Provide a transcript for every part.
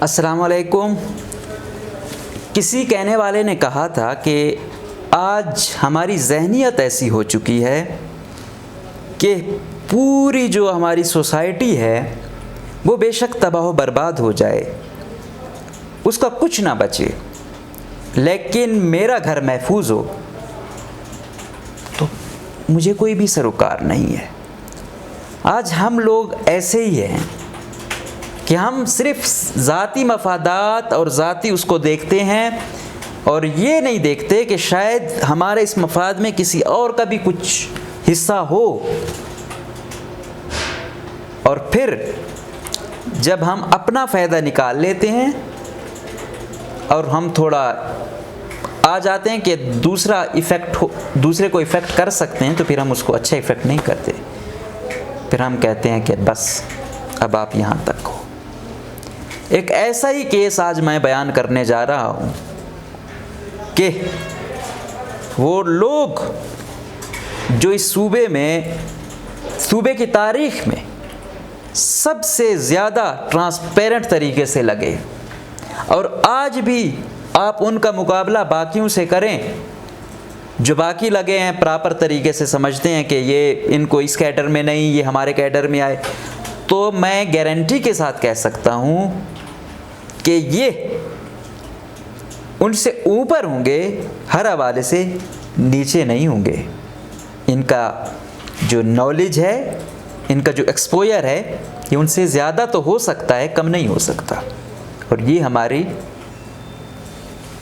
अस्सलाम वालेकुम। किसी कहने वाले ने कहा था कि आज हमारी ज़हनियत ऐसी हो चुकी है कि पूरी जो हमारी सोसाइटी है वो बेशक तबाह बर्बाद हो जाए, उसका कुछ ना बचे, लेकिन मेरा घर महफूज हो तो मुझे कोई भी सरोकार नहीं है। आज हम लोग ऐसे ही हैं कि हम सिर्फ ज़ाती मफादात और ज़ाती उसको देखते हैं और ये नहीं देखते कि शायद हमारे इस मफाद में किसी और का भी कुछ हिस्सा हो। और फिर जब हम अपना फ़ायदा निकाल लेते हैं और हम थोड़ा आ जाते हैं कि दूसरे को इफ़ेक्ट कर सकते हैं, तो फिर हम उसको अच्छा इफ़ेक्ट नहीं करते। फिर हम कहते हैं कि बस अब आप यहाँ तक हो। एक ऐसा ही केस आज मैं बयान करने जा रहा हूँ कि वो लोग जो इस सूबे की तारीख़ में सबसे ज़्यादा ट्रांसपेरेंट तरीके से लगे, और आज भी आप उनका मुकाबला बाकियों से करें जो बाकी लगे हैं, प्रॉपर तरीके से समझते हैं कि ये इनको इस कैडर में नहीं, ये हमारे कैडर में आए, तो मैं गारंटी के साथ कह सकता हूँ कि ये उनसे ऊपर होंगे, हर हवाले से नीचे नहीं होंगे। इनका जो नॉलेज है, इनका जो एक्सपोजर है, ये उनसे ज़्यादा तो हो सकता है, कम नहीं हो सकता। और ये हमारी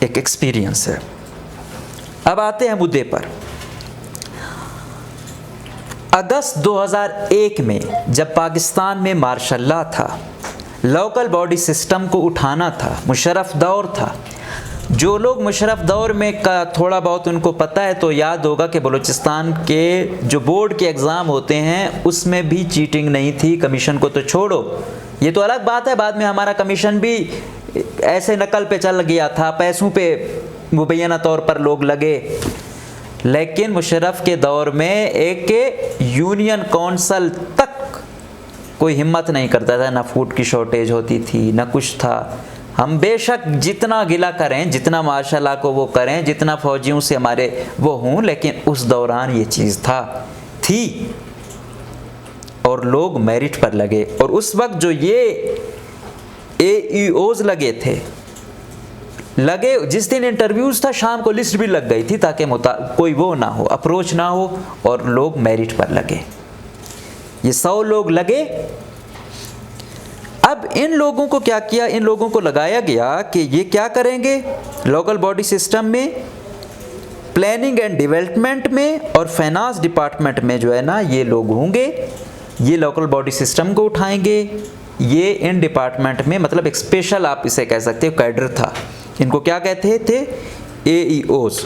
एक एक्सपीरियंस है। अब आते हैं मुद्दे पर। अगस्त 2001 में जब पाकिस्तान में मार्शल लॉ था, लोकल बॉडी सिस्टम को उठाना था, मुशर्रफ दौर था। जो लोग मुशर्रफ दौर में का थोड़ा बहुत उनको पता है तो याद होगा कि बलूचिस्तान के जो बोर्ड के एग्ज़ाम होते हैं उसमें भी चीटिंग नहीं थी। कमीशन को तो छोड़ो, ये तो अलग बात है, बाद में हमारा कमीशन भी ऐसे नकल पे चल गया था, पैसों पे मुबैना तौर पर लोग लगे। लेकिन मुशर्रफ के दौर में एक यूनियन कौंसल तक कोई हिम्मत नहीं करता था, ना फूड की शॉर्टेज होती थी, ना कुछ था। हम बेशक जितना गिला करें, जितना माशाल्लाह को वो करें, जितना फ़ौजियों से हमारे वो हों, लेकिन उस दौरान ये चीज़ थी और लोग मेरिट पर लगे। और उस वक्त जो ये AEOs लगे जिस दिन इंटरव्यूज़ था, शाम को लिस्ट भी लग गई थी ताकि कोई वो ना हो, अप्रोच ना हो, और लोग मेरिट पर लगे। ये 100 लोग लगे। अब इन लोगों को क्या किया, इन लोगों को लगाया गया कि ये क्या करेंगे, लोकल बॉडी सिस्टम में, प्लानिंग एंड डेवलपमेंट में और फाइनेंस डिपार्टमेंट में जो है ना ये लोग होंगे। ये लोकल बॉडी सिस्टम को उठाएंगे। ये इन डिपार्टमेंट में, मतलब एक स्पेशल आप इसे कह सकते हो कैडर था। इनको क्या कहते थे? AEOs,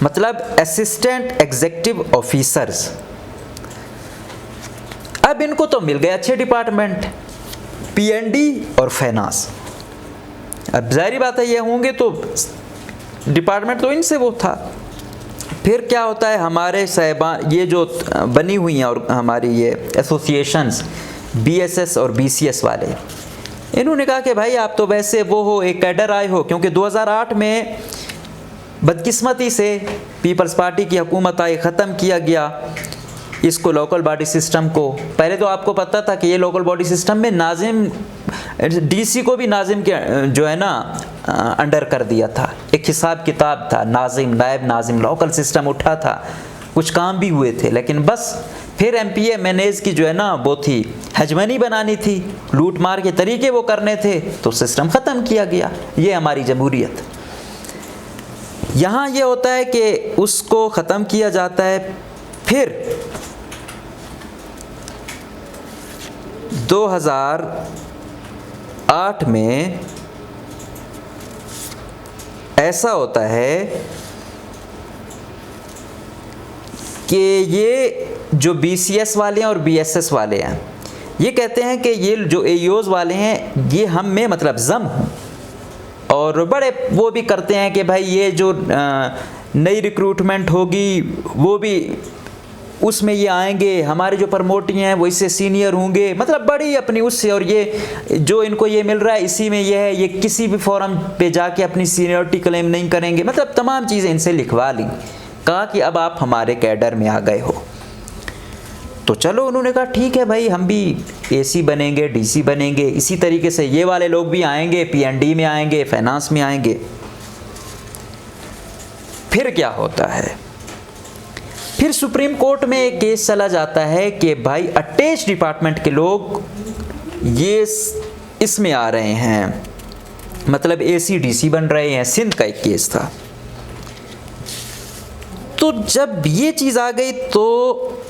मतलब असिस्टेंट एग्जीक्यूटिव ऑफिसर्स। अब इनको तो मिल गए अच्छे डिपार्टमेंट, PND और फाइनेंस। अब जाहिर बात है ये होंगे तो डिपार्टमेंट तो इनसे वो था। फिर क्या होता है, हमारे साहिबान ये जो बनी हुई हैं और हमारी ये एसोसिएशंस BSS और BCS वाले, इन्होंने कहा कि भाई आप तो वैसे वो हो, एक कैडर आए हो, क्योंकि 2008 में बदकिस्मती से पीपल्स पार्टी की हुकूमत आई, ख़त्म किया गया इसको, लोकल बॉडी सिस्टम को। पहले तो आपको पता था कि ये लोकल बॉडी सिस्टम में नाजिम, DC को भी नाजिम के जो है ना अंडर कर दिया था। एक हिसाब किताब था, नाजिम, नायब नाजिम, लोकल सिस्टम उठा था, कुछ काम भी हुए थे। लेकिन बस फिर MPA मैनेज की जो है ना वो थी, हेजमनी बनानी थी, लूट मार के तरीके वो करने थे, तो सिस्टम ख़त्म किया गया। ये हमारी जमहूरियत। यहाँ ये होता है कि उसको ख़त्म किया जाता है। फिर 2008 में ऐसा होता है कि ये जो BCS वाले हैं और BSS वाले हैं, ये कहते हैं कि ये जो AEOs वाले हैं ये हम में मतलब जम हूँ, और बड़े वो भी करते हैं कि भाई ये जो नई रिक्रूटमेंट होगी वो भी उसमें ये आएंगे, हमारे जो प्रमोटी हैं वो इससे सीनियर होंगे, मतलब बड़ी अपनी उससे, और ये जो इनको ये मिल रहा है इसी में ये है, ये किसी भी फोरम पे जाके अपनी सीनियरिटी क्लेम नहीं करेंगे, मतलब तमाम चीज़ें इनसे लिखवा ली। कहा कि अब आप हमारे कैडर में आ गए हो। तो चलो उन्होंने कहा ठीक है भाई, हम भी एसी बनेंगे, डीसी बनेंगे, इसी तरीके से ये वाले लोग भी आएंगे, पीएनडी में आएंगे, फाइनेंस में आएंगे। फिर क्या होता है, फिर सुप्रीम कोर्ट में एक केस चला जाता है कि भाई अटैच डिपार्टमेंट के लोग ये इसमें आ रहे हैं, मतलब एसी डीसी बन रहे हैं। सिंध का एक केस था। तो जब ये चीज़ आ गई तो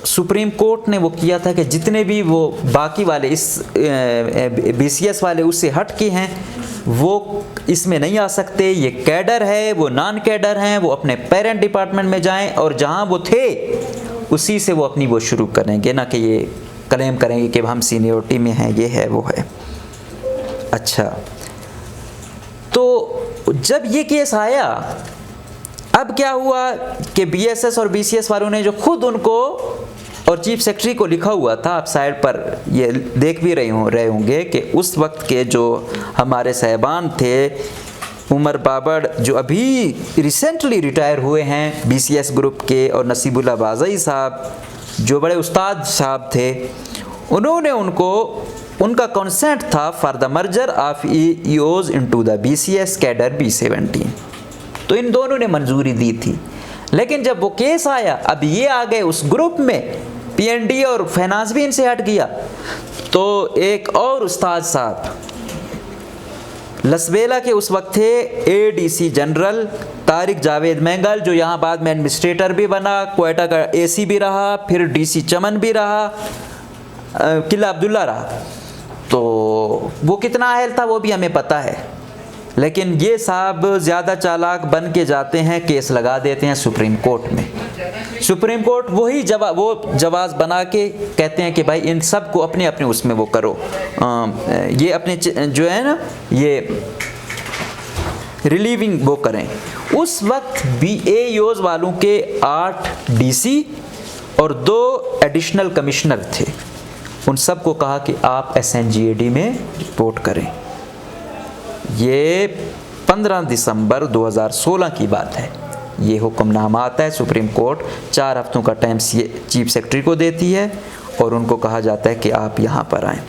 सुप्रीम कोर्ट ने वो किया था कि जितने भी वो बाकी वाले इस बीसीएस वाले उससे हट के हैं वो इसमें नहीं आ सकते, ये कैडर है, वो नॉन कैडर हैं, वो अपने पेरेंट डिपार्टमेंट में जाएं और जहां वो थे उसी से वो अपनी वो शुरू करेंगे, ना कि ये क्लेम करेंगे कि हम सीनियरिटी में हैं, ये है वो है। अच्छा, तो जब ये केस आया, अब क्या हुआ कि बीएसएस और बीसीएस वालों ने जो खुद उनको और चीफ सेक्रेटरी को लिखा हुआ था, आप साइड पर ये देख भी रहे होंगे कि उस वक्त के जो हमारे साहिबान थे, उमर बाबर जो अभी रिसेंटली रिटायर हुए हैं बीसीएस ग्रुप के, और नसीबुल्लाह बाज़ई साहब जो बड़े उस्ताद साहब थे, उन्होंने उनको उनका कंसेंट था for the merger of EOs into the BCS cadre B17। तो इन दोनों ने मंजूरी दी थी। लेकिन जब वो केस आया, अब ये आ गए उस ग्रुप में, पीएनडी और फाइनेंस भी इनसे हट गया, तो एक और उस्ताद साहब लसबेला के उस वक्त थे ADC general Tariq Javed mangle, जो यहाँ बाद में एडमिनिस्ट्रेटर भी बना, क्वेटा का एसी भी रहा, फिर डीसी चमन भी रहा, किला अब्दुल्ला रहा। तो वो कितना अहल था वो भी हमें पता है। लेकिन ये साहब ज़्यादा चालाक बन के जाते हैं, केस लगा देते हैं सुप्रीम कोर्ट में। सुप्रीम कोर्ट वही जवाब बना के कहते हैं कि भाई इन सब को अपने अपने उसमें वो करो, ये अपने जो है ना ये रिलीविंग वो करें। उस वक्त BAOs वालों के 8 DC और 2 एडिशनल कमिश्नर थे। उन सब को कहा कि आप SNGAD में रिपोर्ट करें। ये 15 दिसंबर 2016 की बात है। ये हुक्मनामा आता है, सुप्रीम कोर्ट 4 हफ्तों का टाइम चीफ सेक्रेटरी को देती है और उनको कहा जाता है कि आप यहाँ पर आएँ।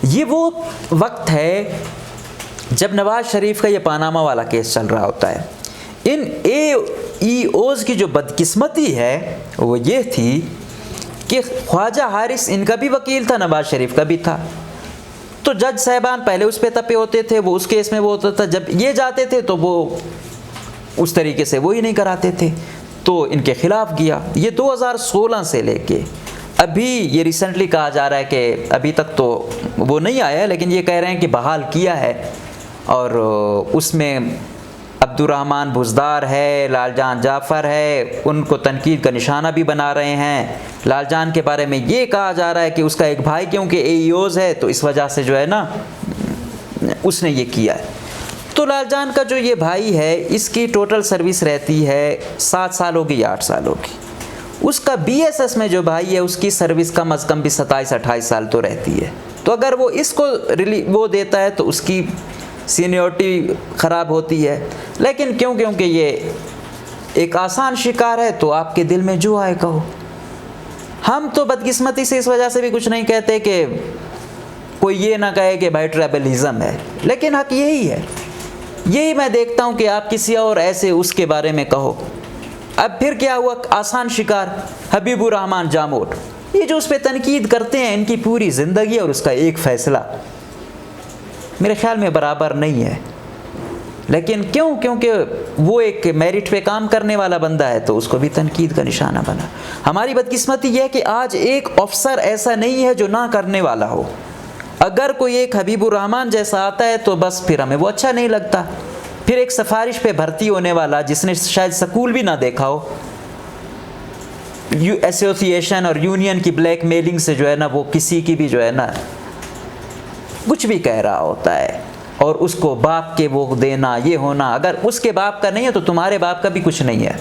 ये वो वक्त है जब नवाज शरीफ का ये पानामा वाला केस चल रहा होता है। इन AEOs की जो बदकिस्मती है वो ये थी कि ख्वाजा हारिस इनका भी वकील था, नवाज शरीफ का भी था। तो जज साहबान पहले उस पे तपे होते थे, वो उस केस में वो होता था, जब ये जाते थे तो वो उस तरीके से वो ही नहीं कराते थे, तो इनके खिलाफ गया। ये 2016 से लेके अभी ये रिसेंटली कहा जा रहा है कि अभी तक तो वो नहीं आया, लेकिन ये कह रहे हैं कि बहाल किया है, और उसमें अब्दुर्रहमान बुज़दार है, लालजान जाफ़र है, उनको तनकीद का निशाना भी बना रहे हैं। लालजान के बारे में ये कहा जा रहा है कि उसका एक भाई क्योंकि AEOs है तो इस वजह से जो है ना उसने ये किया है। तो लालजान का जो ये भाई है इसकी टोटल सर्विस रहती है 7 साल होगी या 8 साल होगी। उसका BSS में जो भाई है उसकी सर्विस कम अज़ कम भी 27-28 साल तो रहती है। तो अगर वो इसको वो देता है तो उसकी सीनियरिटी ख़राब होती है। लेकिन क्योंकि ये एक आसान शिकार है तो आपके दिल में जो आए कहो। हम तो बदकिस्मती से इस वजह से भी कुछ नहीं कहते कि कोई ये ना कहे कि भाई ट्राइबलिज़म है, लेकिन हक यही है। यही मैं देखता हूँ कि आप किसी और ऐसे उसके बारे में कहो। अब फिर क्या हुआ, आसान शिकार हबीबुर रहमान जामोद, ये जो उस पर तनकीद करते हैं, इनकी पूरी ज़िंदगी और उसका एक फ़ैसला मेरे ख्याल में बराबर नहीं है। लेकिन क्यों? क्योंकि वो एक मेरिट पे काम करने वाला बंदा है तो उसको भी तनकीद का निशाना बना। हमारी बदकिस्मती यह है कि आज एक अफसर ऐसा नहीं है जो ना करने वाला हो। अगर कोई एक हबीबुर रहमान जैसा आता है तो बस फिर हमें वो अच्छा नहीं लगता। फिर एक सिफारिश पे भर्ती होने वाला जिसने शायद स्कूल भी ना देखा हो, एसोसिएशन और यूनियन की ब्लैक मेलिंग से जो है ना वो किसी की भी जो है ना कुछ भी कह रहा होता है, और उसको बाप के वो देना, ये होना। अगर उसके बाप का नहीं है तो तुम्हारे बाप का भी कुछ नहीं है।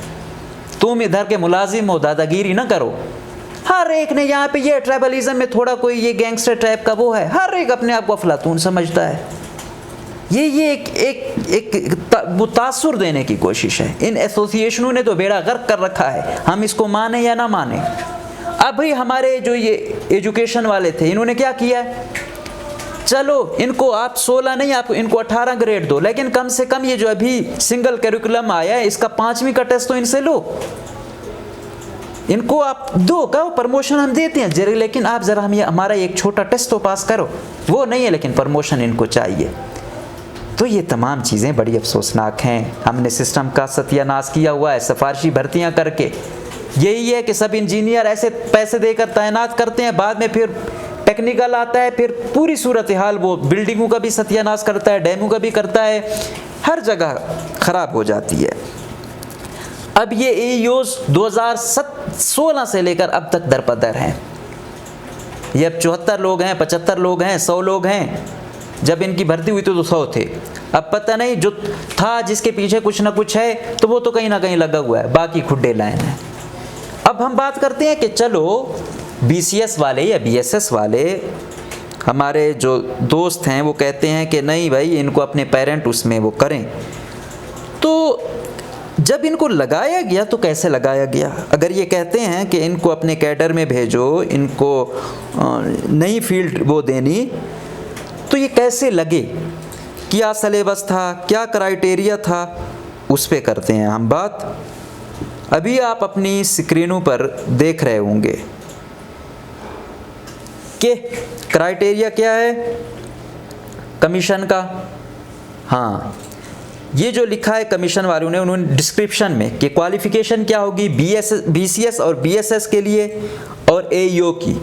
तुम इधर के मुलाजिम हो, दादागिरी ना करो। हर एक ने यहाँ पे ये ट्राइबलिज्म में थोड़ा कोई ये गैंगस्टर टाइप का वो है, हर एक अपने आप को अफलातून समझता है। ये एक वो तासुर देने की कोशिश है। इन एसोसिएशनों ने तो बेड़ा गर्क कर रखा है, हम इसको माने या ना माने। अब भाई हमारे जो ये एजुकेशन वाले थे, इन्होंने क्या किया, चलो इनको आप 16 नहीं, आप इनको 18 ग्रेड दो, लेकिन कम से कम ये जो अभी सिंगल करिकुलम आया है इसका 5वीं का टेस्ट तो इनसे लो, इनको आप दो, कहो प्रमोशन हम देते हैं जरा, लेकिन आप ज़रा हम ये हमारा एक छोटा टेस्ट तो पास करो। वो नहीं है, लेकिन प्रमोशन इनको चाहिए। तो ये तमाम चीज़ें बड़ी अफसोसनाक हैं। हमने सिस्टम का सत्यानाश किया हुआ है सिफारशी भर्तियां करके। यही है कि सब इंजीनियर ऐसे पैसे देकर तैनात करते हैं, बाद में फिर टेक्निकल आता है, फिर पूरी सूरत हाल वो बिल्डिंगों का भी सत्यानाश करता है, डैमों का भी करता है, हर जगह ख़राब हो जाती है। अब ये AEOs 2016 से लेकर अब तक दरपदर हैं। ये अब 74 लोग हैं, 75 लोग हैं, 100 लोग हैं। जब इनकी भर्ती हुई तो 100 थे। अब पता नहीं जो था जिसके पीछे कुछ ना कुछ है तो वो तो कहीं ना कहीं लगा हुआ है, बाकी खुड्डे लाइन है। अब हम बात करते हैं कि चलो BCS वाले या BSS वाले हमारे जो दोस्त हैं वो कहते हैं कि नहीं भाई इनको अपने पेरेंट उसमें वो करें। तो जब इनको लगाया गया तो कैसे लगाया गया? अगर ये कहते हैं कि इनको अपने कैडर में भेजो, इनको नई फील्ड वो देनी, तो ये कैसे लगे, क्या सिलेबस था, क्या क्राइटेरिया था, उस पे करते हैं हम बात। अभी आप अपनी स्क्रीनों पर देख रहे होंगे कि क्राइटेरिया क्या है कमीशन का। हाँ, ये जो लिखा है कमीशन वालों ने, उन्होंने डिस्क्रिप्शन में कि क्वालिफ़िकेशन क्या होगी BCS और BSS के लिए और AEO की,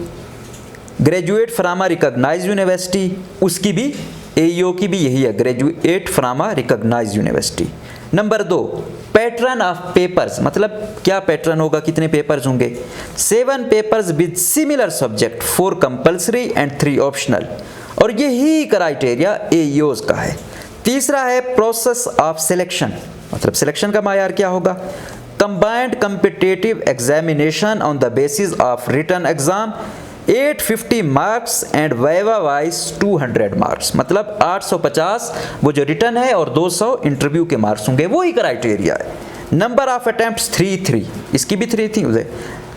ग्रेजुएट फ्राम रिकॉग्नाइज्ड यूनिवर्सिटी, उसकी भी AEO की भी यही है, graduate from recognised university. Number 2, pattern of papers, मतलब क्या पैटर्न होगा, कितने पेपर्स होंगे, 7 papers with similar subject, 4 compulsory and 3 optional, और यही क्राइटेरिया AEOs का है। तीसरा है प्रोसेस ऑफ सिलेक्शन, मतलब सिलेक्शन का मायार क्या होगा, combined competitive examination on the basis of written exam 850 marks and viva voce 200 marks, मतलब 850 वो जो रिटन है और 200 इंटरव्यू के मार्क्स होंगे, वही क्राइटेरिया है। नंबर ऑफ अटेम्प्ट्स 3, इसकी भी 3 थी उसे।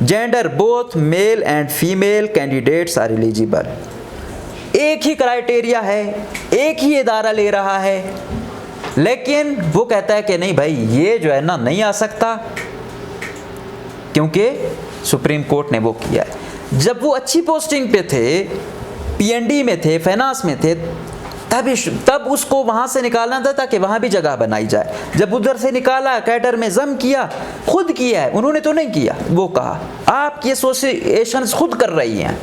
Gender both male and female candidates are eligible. एक ही क्राइटेरिया है, एक ही इदारा ले रहा है, लेकिन वो कहता है कि नहीं भाई ये जो है ना नहीं आ सकता, क्योंकि सुप्रीम कोर्ट ने वो किया है। जब वो अच्छी पोस्टिंग पे थे, PND में थे, फाइनेंस में थे, तब उसको वहाँ से निकालना था ताकि वहाँ भी जगह बनाई जाए। जब उधर से निकाला, कैडर में जम किया, खुद किया है, उन्होंने तो नहीं किया, वो कहा आपकी एसोसिएशंस खुद कर रही हैं।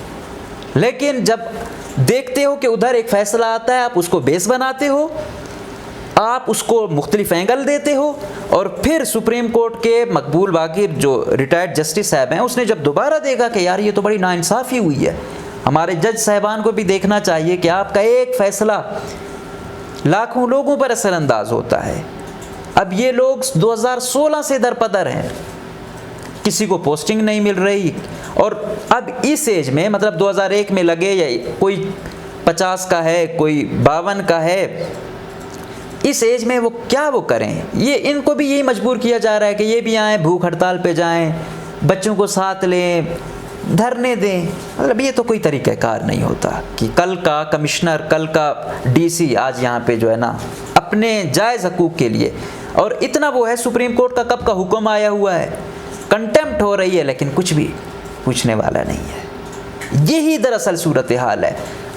लेकिन जब देखते हो कि उधर एक फैसला आता है, आप उसको बेस बनाते हो, आप उसको मुख्तलिफ एंगल देते हो, और फिर सुप्रीम कोर्ट के मकबूल बाकिर जो रिटायर्ड जस्टिस साहब हैं, उसने जब दोबारा देखा कि यार ये तो बड़ी नाइंसाफ़ी हुई है, हमारे जज साहबान को भी देखना चाहिए कि आपका एक फ़ैसला लाखों लोगों पर असरअंदाज होता है। अब ये लोग 2016 से दरपदर हैं, किसी को पोस्टिंग नहीं मिल रही, और अब इस एज में, मतलब 2001 में लगे या कोई 50 का है, कोई 52 का है, इस एज में वो क्या वो करें? ये इनको भी यही मजबूर किया जा रहा है कि ये भी आएँ, भूख हड़ताल पे जाएं, बच्चों को साथ लें, धरने दें। मतलब ये तो कोई तरीक़ाकार नहीं होता कि कल का कमिश्नर, कल का DC आज यहाँ पे जो है ना अपने जायज़ हकूक़ के लिए, और इतना वो है, सुप्रीम कोर्ट का कब का हुक्म आया हुआ है, कंटेम्प्ट हो रही है, लेकिन कुछ भी पूछने वाला नहीं है। यही दरअसल सूरत हाल है।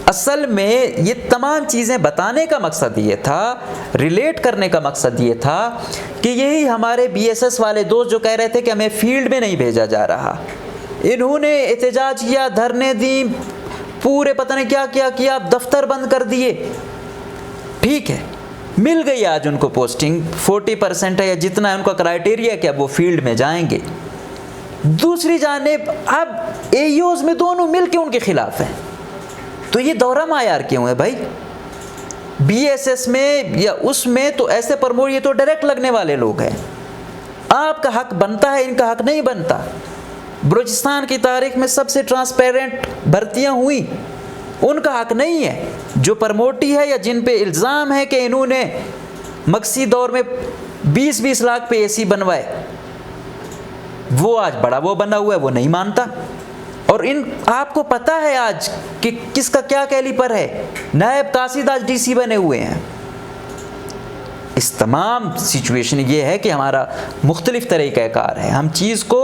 असल में ये तमाम चीज़ें बताने का मकसद ये था, रिलेट करने का मकसद ये था कि यही हमारे BSS वाले दोस्त जो कह रहे थे कि हमें फील्ड में नहीं भेजा जा रहा, इन्होंने एहतजाज किया, धरने दी, पूरे पता नहीं क्या क्या किया, दफ्तर बंद कर दिए। ठीक है, मिल गई आज उनको पोस्टिंग, 40% है या जितना है उनका क्राइटेरिया कि अब वो फील्ड में जाएंगे। दूसरी जानिब अब AEOs में दोनों मिल के उनके खिलाफ हैं, तो ये दौरा मायार क्यों है भाई? BSS में या उसमें तो ऐसे प्रमोट, ये तो डायरेक्ट लगने वाले लोग हैं, आपका हक बनता है, इनका हक नहीं बनता। बलूचिस्तान की तारीख में सबसे ट्रांसपेरेंट भर्तियां हुई, उनका हक नहीं है। जो प्रमोटी है या जिन पे इल्ज़ाम है कि इन्होंने मक्सी दौर में 20-20 लाख पे एसी बनवाए, वो आज बड़ा वो बना हुआ है, वो नहीं मानता। और इन आपको पता है आज कि किसका क्या कैलिपर है, नायब कासिद आज डीसी बने हुए हैं। इस तमाम सिचुएशन ये है कि हमारा मुख्तलिफ तरीक़ाकार है, हम चीज़ को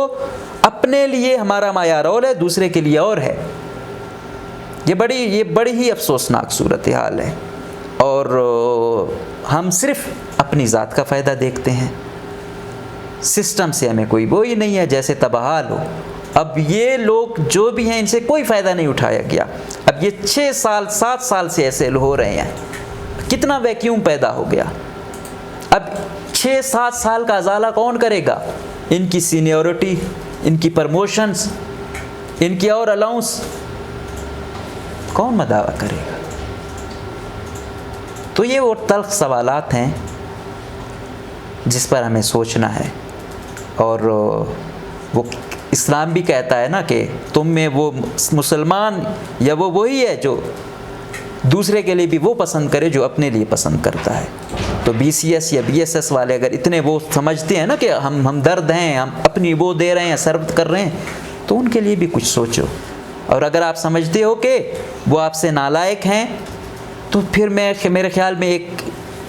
अपने लिए हमारा मायार और है, दूसरे के लिए और है। ये बड़ी ही अफसोसनाक सूरत हाल है और हम सिर्फ अपनी ज़ात का फ़ायदा देखते हैं। सिस्टम से हमें कोई वो ही नहीं है, जैसे तबाहाल हो। अब ये लोग जो भी हैं इनसे कोई फ़ायदा नहीं उठाया गया। अब ये 6 साल 7 साल से ऐसे हो रहे हैं, कितना वैक्यूम पैदा हो गया। अब 6-7 साल का अजाला कौन करेगा? इनकी सीनियरिटी, इनकी प्रमोशंस, इनकी और अलाउंस कौन मदावा करेगा? तो ये वो तल्ख सवालात हैं जिस पर हमें सोचना है। और वो इस्लाम भी कहता है ना कि तुम में वो मुसलमान या वो वही है जो दूसरे के लिए भी वो पसंद करे जो अपने लिए पसंद करता है। तो BCS या BSS वाले अगर इतने वो समझते हैं ना कि हम दर्द हैं, हम अपनी वो दे रहे हैं, सर्व कर रहे हैं, तो उनके लिए भी कुछ सोचो। और अगर आप समझते हो कि वो आपसे नालायक हैं, तो फिर मेरे ख्याल में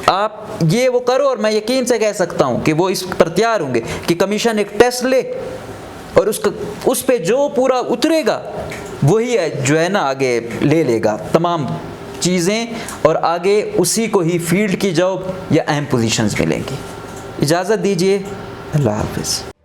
आप ये वो करो, और मैं यकीन से कह सकता हूँ कि वो इस पर तैयार होंगे कि कमीशन एक टेस्ट ले और उस पे जो पूरा उतरेगा वही है जो है ना आगे ले लेगा तमाम चीज़ें, और आगे उसी को ही फील्ड की जॉब या अहम पोजीशंस मिलेंगी। इजाज़त दीजिए, अल्लाह हाफ़िज़।